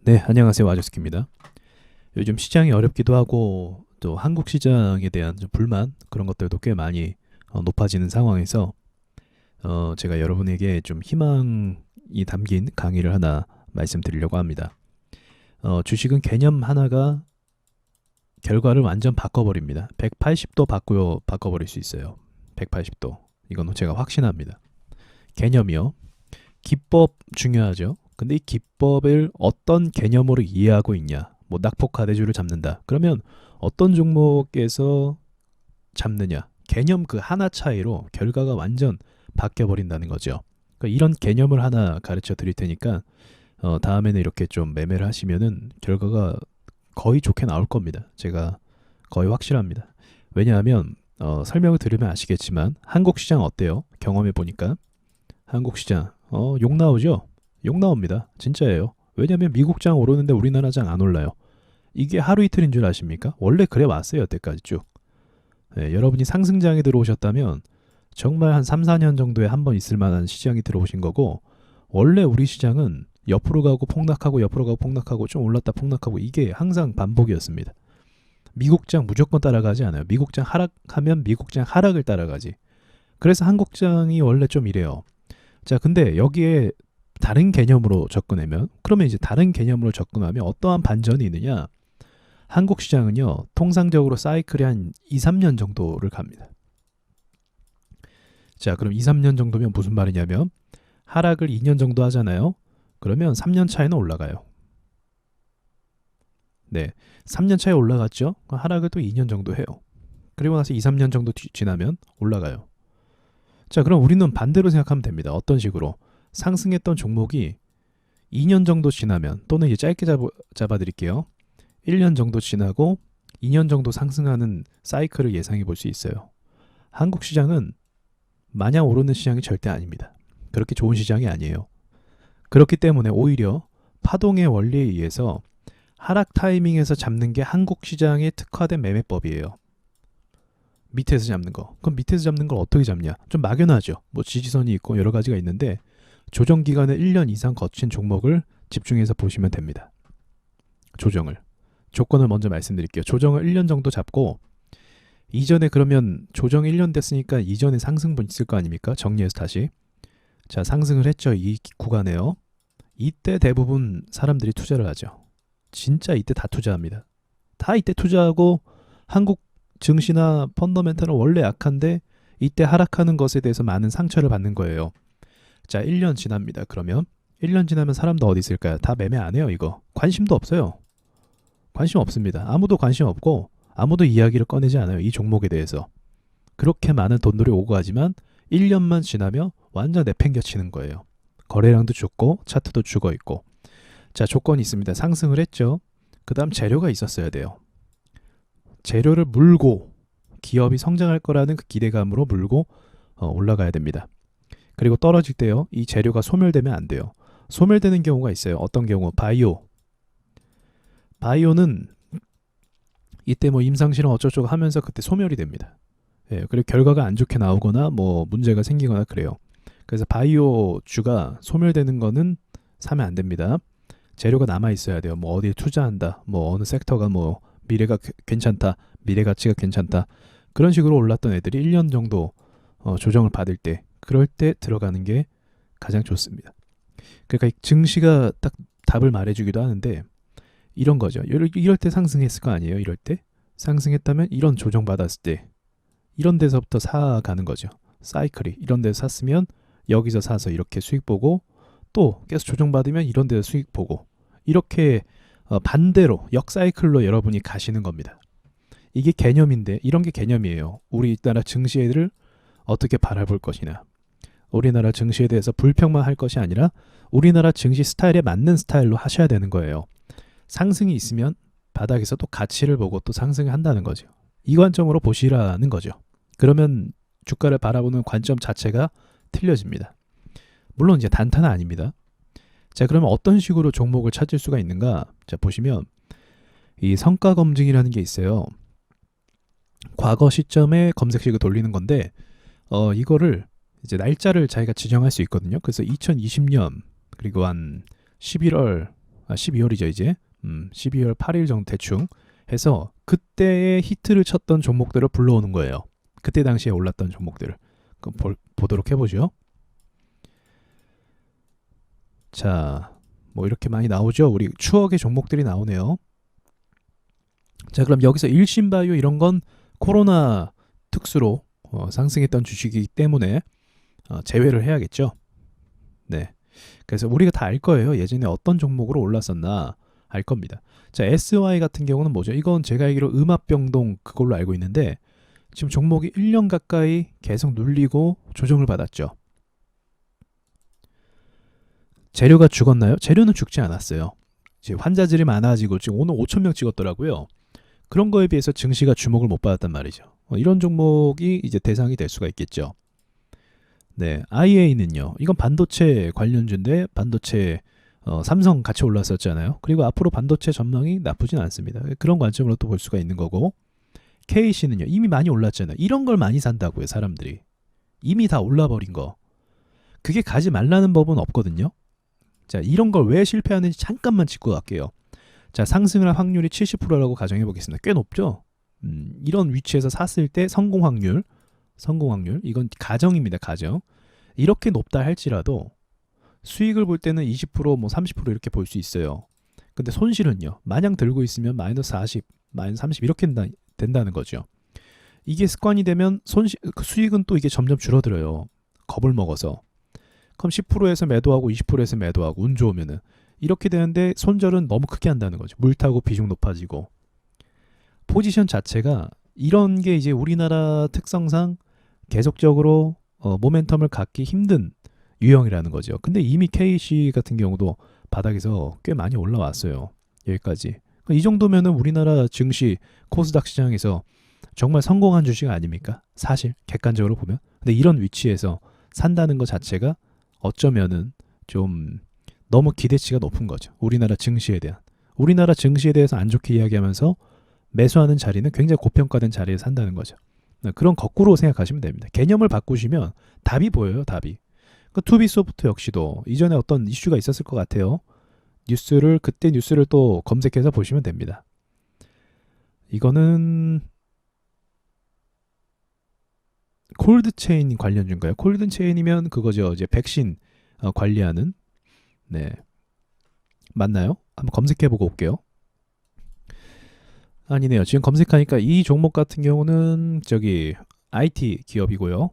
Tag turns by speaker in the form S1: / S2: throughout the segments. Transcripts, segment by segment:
S1: 네, 안녕하세요. 와주스키입니다. 요즘 시장이 어렵기도 하고 또 한국 시장에 대한 좀 불만 그런 것들도 꽤 많이 높아지는 상황에서 제가 여러분에게 좀 희망이 담긴 강의를 하나 말씀드리려고 합니다. 주식은 개념 하나가 결과를 완전 바꿔버립니다. 180도 바꿔버릴 수 있어요. 180도. 이건 제가 확신합니다. 개념이요. 기법 중요하죠. 근데 이 기법을 어떤 개념으로 이해하고 있냐. 뭐 낙폭과대주를 잡는다. 그러면 어떤 종목에서 잡느냐. 개념 그 하나 차이로 결과가 완전 바뀌어 버린다는 거죠. 그러니까 이런 개념을 하나 가르쳐 드릴 테니까 다음에는 이렇게 좀 매매를 하시면은 결과가 거의 좋게 나올 겁니다. 제가 거의 확실합니다. 왜냐하면 설명을 들으면 아시겠지만 한국 시장 어때요? 경험해 보니까 한국 시장 욕 나오죠? 욕 나옵니다. 진짜예요. 왜냐하면 미국 장 오르는데 우리나라 장 안 올라요. 이게 하루 이틀인 줄 아십니까? 원래 그래 왔어요. 여태까지 쭉. 네, 여러분이 상승장에 들어오셨다면 정말 한 3, 4년 정도에 한 번 있을 만한 시장이 들어오신 거고, 원래 우리 시장은 옆으로 가고 폭락하고 옆으로 가고 폭락하고 좀 올랐다 폭락하고 이게 항상 반복이었습니다. 미국장 무조건 따라가지 않아요. 미국장 하락하면 미국장 하락을 따라가지. 그래서 한국장이 원래 좀 이래요. 자, 근데 여기에 다른 개념으로 접근하면, 그러면 이제 다른 개념으로 접근하면 어떠한 반전이 있느냐? 한국 시장은요, 통상적으로 사이클이 한 2, 3년 정도를 갑니다. 자, 그럼 2, 3년 정도면 무슨 말이냐면 하락을 2년 정도 하잖아요. 그러면 3년 차에는 올라가요. 네, 3년 차에 올라갔죠. 하락을 또 2년 정도 해요. 그리고 나서 2, 3년 정도 지나면 올라가요. 자, 그럼 우리는 반대로 생각하면 됩니다. 어떤 식으로? 상승했던 종목이 2년 정도 지나면, 또는 이제 짧게 잡아드릴게요. 1년 정도 지나고 2년 정도 상승하는 사이클을 예상해 볼 수 있어요. 한국 시장은 마냥 오르는 시장이 절대 아닙니다. 그렇게 좋은 시장이 아니에요. 그렇기 때문에 오히려 파동의 원리에 의해서 하락 타이밍에서 잡는 게 한국 시장에 특화된 매매법이에요. 밑에서 잡는 거. 그럼 밑에서 잡는 걸 어떻게 잡냐? 좀 막연하죠. 뭐 지지선이 있고 여러 가지가 있는데 조정 기간을 1년 이상 거친 종목을 집중해서 보시면 됩니다. 조정을. 조건을 먼저 말씀드릴게요. 조정을 1년 정도 잡고, 이전에 그러면 조정 1년 됐으니까 이전에 상승분 있을 거 아닙니까? 정리해서 다시. 자, 상승을 했죠. 이 구간에요. 이때 대부분 사람들이 투자를 하죠. 진짜 이때 다 투자합니다. 다 이때 투자하고, 한국 증시나 펀더멘탈은 원래 약한데 이때 하락하는 것에 대해서 많은 상처를 받는 거예요. 자, 1년 지납니다. 그러면 1년 지나면 사람도 어디 있을까요? 다 매매 안 해요. 이거 관심도 없어요. 관심 없습니다. 아무도 관심 없고 아무도 이야기를 꺼내지 않아요. 이 종목에 대해서. 그렇게 많은 돈들이 오고 가지만 1년만 지나면 완전 내팽겨치는 거예요. 거래량도 죽고 차트도 죽어 있고. 자, 조건이 있습니다. 상승을 했죠. 그 다음 재료가 있었어야 돼요. 재료를 물고, 기업이 성장할 거라는 그 기대감으로 물고 올라가야 됩니다. 그리고 떨어질 때요, 이 재료가 소멸되면 안 돼요. 소멸되는 경우가 있어요. 어떤 경우? 바이오는 이때 뭐 임상실험 어쩌고저쩌고 하면서 그때 소멸이 됩니다. 예, 그리고 결과가 안 좋게 나오거나 뭐 문제가 생기거나 그래요. 그래서 바이오 주가 소멸되는 거는 사면 안 됩니다. 재료가 남아 있어야 돼요. 뭐 어디에 투자한다, 뭐 어느 섹터가 뭐 미래가 괜찮다, 미래 가치가 괜찮다, 그런 식으로 올랐던 애들이 1년 정도 조정을 받을 때, 그럴 때 들어가는 게 가장 좋습니다. 그러니까 증시가 딱 답을 말해주기도 하는데, 이런 거죠. 이럴 때 상승했을 거 아니에요. 이럴 때 상승했다면 이런 조정 받았을 때 이런 데서부터 사가는 거죠. 사이클이 이런 데서 샀으면 여기서 사서 이렇게 수익 보고, 또 계속 조정 받으면 이런 데서 수익 보고, 이렇게 반대로 역사이클로 여러분이 가시는 겁니다. 이게 개념인데, 이런 게 개념이에요. 우리나라 증시를 어떻게 바라볼 것이냐, 우리나라 증시에 대해서 불평만 할 것이 아니라 우리나라 증시 스타일에 맞는 스타일로 하셔야 되는 거예요. 상승이 있으면 바닥에서 또 가치를 보고 또 상승을 한다는 거죠. 이 관점으로 보시라는 거죠. 그러면 주가를 바라보는 관점 자체가 틀려집니다. 물론 이제 단타는 아닙니다. 자, 그러면 어떤 식으로 종목을 찾을 수가 있는가? 자, 보시면 이 성과 검증이라는 게 있어요. 과거 시점에 검색식을 돌리는 건데, 이거를 이제 날짜를 자기가 지정할 수 있거든요. 그래서 2020년 그리고 한 11월 12월이죠 이제. 12월 8일 정도 대충 해서 그때의 히트를 쳤던 종목들을 불러오는 거예요. 그때 당시에 올랐던 종목들을. 그럼 보도록 해보죠. 자, 뭐 이렇게 많이 나오죠. 우리 추억의 종목들이 나오네요. 자, 그럼 여기서 일신바이오 이런 건 코로나 특수로 상승했던 주식이기 때문에 제외를 해야겠죠. 네. 그래서 우리가 다 알 거예요. 예전에 어떤 종목으로 올랐었나 알 겁니다. 자, SY 같은 경우는 뭐죠? 이건 제가 알기로 음압병동 그걸로 알고 있는데 지금 종목이 1년 가까이 계속 눌리고 조정을 받았죠. 재료가 죽었나요? 재료는 죽지 않았어요. 이제 환자들이 많아지고 지금 오늘 5,000명 찍었더라고요. 그런 거에 비해서 증시가 주목을 못 받았단 말이죠. 이런 종목이 이제 대상이 될 수가 있겠죠. 네, IA는요. 이건 반도체 관련주인데 반도체 삼성 같이 올랐었잖아요. 그리고 앞으로 반도체 전망이 나쁘진 않습니다. 그런 관점으로 또 볼 수가 있는 거고 KC는요. 이미 많이 올랐잖아요. 이런 걸 많이 산다고요. 사람들이. 이미 다 올라버린 거. 그게 가지 말라는 법은 없거든요. 자, 이런 걸 왜 실패하는지 잠깐만 짚고 갈게요. 자, 상승을 할 확률이 70%라고 가정해 보겠습니다. 꽤 높죠? 이런 위치에서 샀을 때 성공 확률, 이건 가정입니다. 가정. 이렇게 높다 할지라도 수익을 볼 때는 20%, 뭐 30% 이렇게 볼 수 있어요. 근데 손실은요. 마냥 들고 있으면 마이너스 40, 마이너스 30 이렇게 된다는 거죠. 이게 습관이 되면 수익은 또 이게 점점 줄어들어요. 겁을 먹어서. 그럼 10%에서 매도하고 20%에서 매도하고 운 좋으면은 이렇게 되는데 손절은 너무 크게 한다는 거죠. 물 타고 비중 높아지고. 포지션 자체가 이런 게 이제 우리나라 특성상 계속적으로 모멘텀을 갖기 힘든 유형이라는 거죠. 근데 이미 KC 같은 경우도 바닥에서 꽤 많이 올라왔어요. 여기까지. 이 정도면은 우리나라 증시 코스닥 시장에서 정말 성공한 주식 아닙니까? 사실 객관적으로 보면. 근데 이런 위치에서 산다는 것 자체가 어쩌면은 좀 너무 기대치가 높은 거죠. 우리나라 증시에 대해서 안 좋게 이야기하면서 매수하는 자리는 굉장히 고평가된 자리에 산다는 거죠. 그런 거꾸로 생각하시면 됩니다. 개념을 바꾸시면 답이 보여요. 답이. 투비소프트 역시도 이전에 어떤 이슈가 있었을 것 같아요. 그때 뉴스를 또 검색해서 보시면 됩니다. 이거는 콜드체인 관련주인가요? 콜드체인이면 그거죠. 이제 백신 관리하는. 네. 맞나요? 한번 검색해보고 올게요. 아니네요. 지금 검색하니까 이 종목 같은 경우는 저기 IT 기업이고요.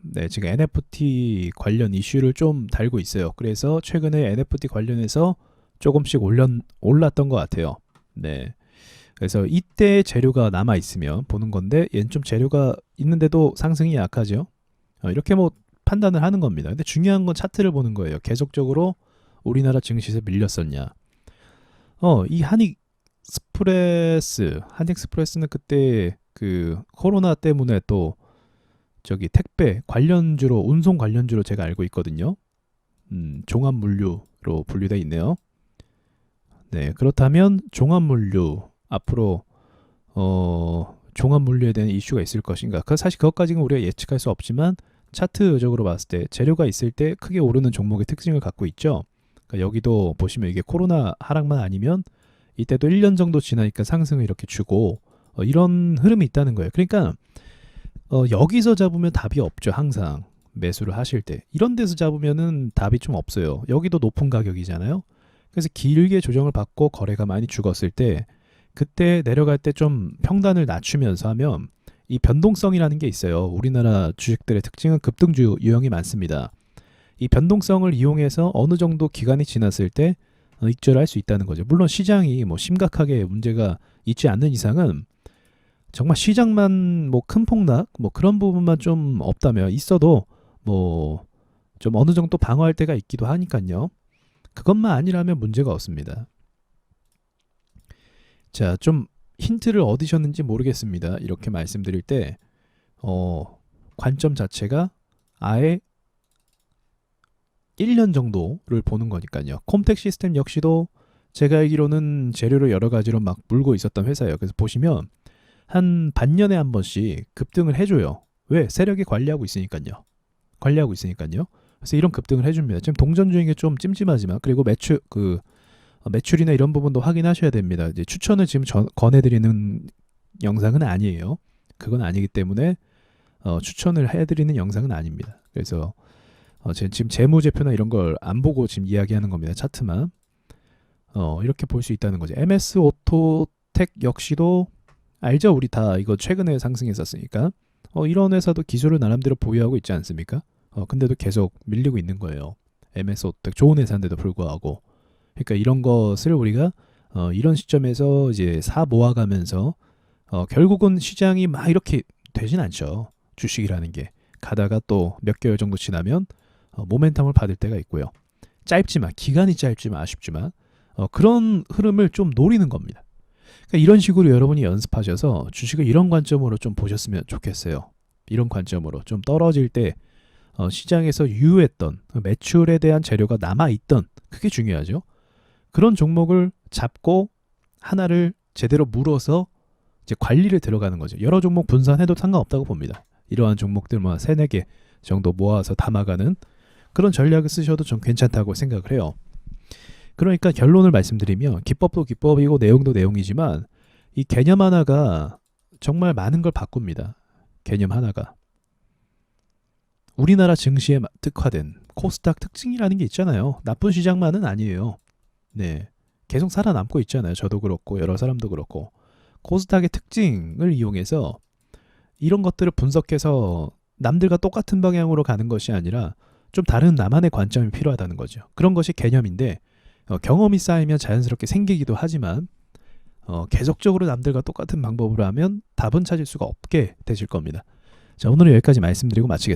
S1: 네, 지금 NFT 관련 이슈를 좀 달고 있어요. 그래서 최근에 NFT 관련해서 조금씩 올랐던 것 같아요. 네. 그래서 이때 재료가 남아 있으면 보는 건데 얘는 좀 재료가 있는데도 상승이 약하죠. 이렇게 뭐 판단을 하는 겁니다. 근데 중요한 건 차트를 보는 거예요. 계속적으로 우리나라 증시에서 밀렸었냐. 이 한익스프레스는 그때 그 코로나 때문에 또 저기 택배 관련주로 운송 관련주로 제가 알고 있거든요. 종합물류로 분류되어 있네요. 네, 그렇다면 종합물류 앞으로 종합물류에 대한 이슈가 있을 것인가? 사실 그것까지는 우리가 예측할 수 없지만 차트적으로 봤을 때 재료가 있을 때 크게 오르는 종목의 특징을 갖고 있죠. 그러니까 여기도 보시면 이게 코로나 하락만 아니면 이때도 1년 정도 지나니까 상승을 이렇게 주고 이런 흐름이 있다는 거예요. 그러니까 여기서 잡으면 답이 없죠. 항상 매수를 하실 때 이런 데서 잡으면은 답이 좀 없어요. 여기도 높은 가격이잖아요. 그래서 길게 조정을 받고 거래가 많이 죽었을 때 그때 내려갈 때 좀 평단을 낮추면서 하면 이 변동성이라는 게 있어요. 우리나라 주식들의 특징은 급등주 유형이 많습니다. 이 변동성을 이용해서 어느 정도 기간이 지났을 때 익절할 수 있다는 거죠. 물론 시장이 뭐 심각하게 문제가 있지 않는 이상은 정말 시장만 뭐 큰 폭락 뭐 그런 부분만 좀 없다면 있어도 뭐 좀 어느 정도 방어할 때가 있기도 하니까요. 그것만 아니라면 문제가 없습니다. 자, 좀 힌트를 얻으셨는지 모르겠습니다. 이렇게 말씀드릴 때 관점 자체가 아예 1년 정도를 보는 거니까요. 콤텍 시스템 역시도 제가 알기로는 재료를 여러 가지로 막 물고 있었던 회사예요. 그래서 보시면 한 반년에 한 번씩 급등을 해줘요. 왜? 세력이 관리하고 있으니까요. 그래서 이런 급등을 해줍니다. 지금 동전 중에 좀 찜찜하지만 그리고 매출이나 이런 부분도 확인하셔야 됩니다. 이제 추천을 지금 권해드리는 영상은 아니에요. 그건 아니기 때문에 추천을 해드리는 영상은 아닙니다. 그래서 지금 재무제표나 이런 걸 안 보고 지금 이야기하는 겁니다. 차트만. 이렇게 볼 수 있다는 거죠. MS 오토텍 역시도 알죠? 우리 다 이거 최근에 상승했었으니까. 이런 회사도 기술을 나름대로 보유하고 있지 않습니까? 근데도 계속 밀리고 있는 거예요. MS 오토텍 좋은 회사인데도 불구하고. 그러니까 이런 것을 우리가 이런 시점에서 이제 사 모아가면서 결국은 시장이 막 이렇게 되진 않죠. 주식이라는 게 가다가 또 몇 개월 정도 지나면 모멘텀을 받을 때가 있고요. 짧지만 기간이 짧지만 아쉽지만 그런 흐름을 좀 노리는 겁니다. 그러니까 이런 식으로 여러분이 연습하셔서 주식을 이런 관점으로 좀 보셨으면 좋겠어요. 이런 관점으로 좀 떨어질 때 시장에서 유효했던 매출에 대한 재료가 남아있던 그게 중요하죠. 그런 종목을 잡고 하나를 제대로 물어서 이제 관리를 들어가는 거죠. 여러 종목 분산해도 상관없다고 봅니다. 이러한 종목들 뭐 3, 4개 정도 모아서 담아가는 그런 전략을 쓰셔도 좀 괜찮다고 생각을 해요. 그러니까 결론을 말씀드리면 기법도 기법이고 내용도 내용이지만 이 개념 하나가 정말 많은 걸 바꿉니다. 개념 하나가. 우리나라 증시에 특화된 코스닥 특징이라는 게 있잖아요. 나쁜 시장만은 아니에요. 네, 계속 살아남고 있잖아요. 저도 그렇고 여러 사람도 그렇고. 코스닥의 특징을 이용해서 이런 것들을 분석해서 남들과 똑같은 방향으로 가는 것이 아니라 좀 다른 나만의 관점이 필요하다는 거죠. 그런 것이 개념인데 경험이 쌓이면 자연스럽게 생기기도 하지만 계속적으로 남들과 똑같은 방법으로 하면 답은 찾을 수가 없게 되실 겁니다. 자, 오늘은 여기까지 말씀드리고 마치겠습니다.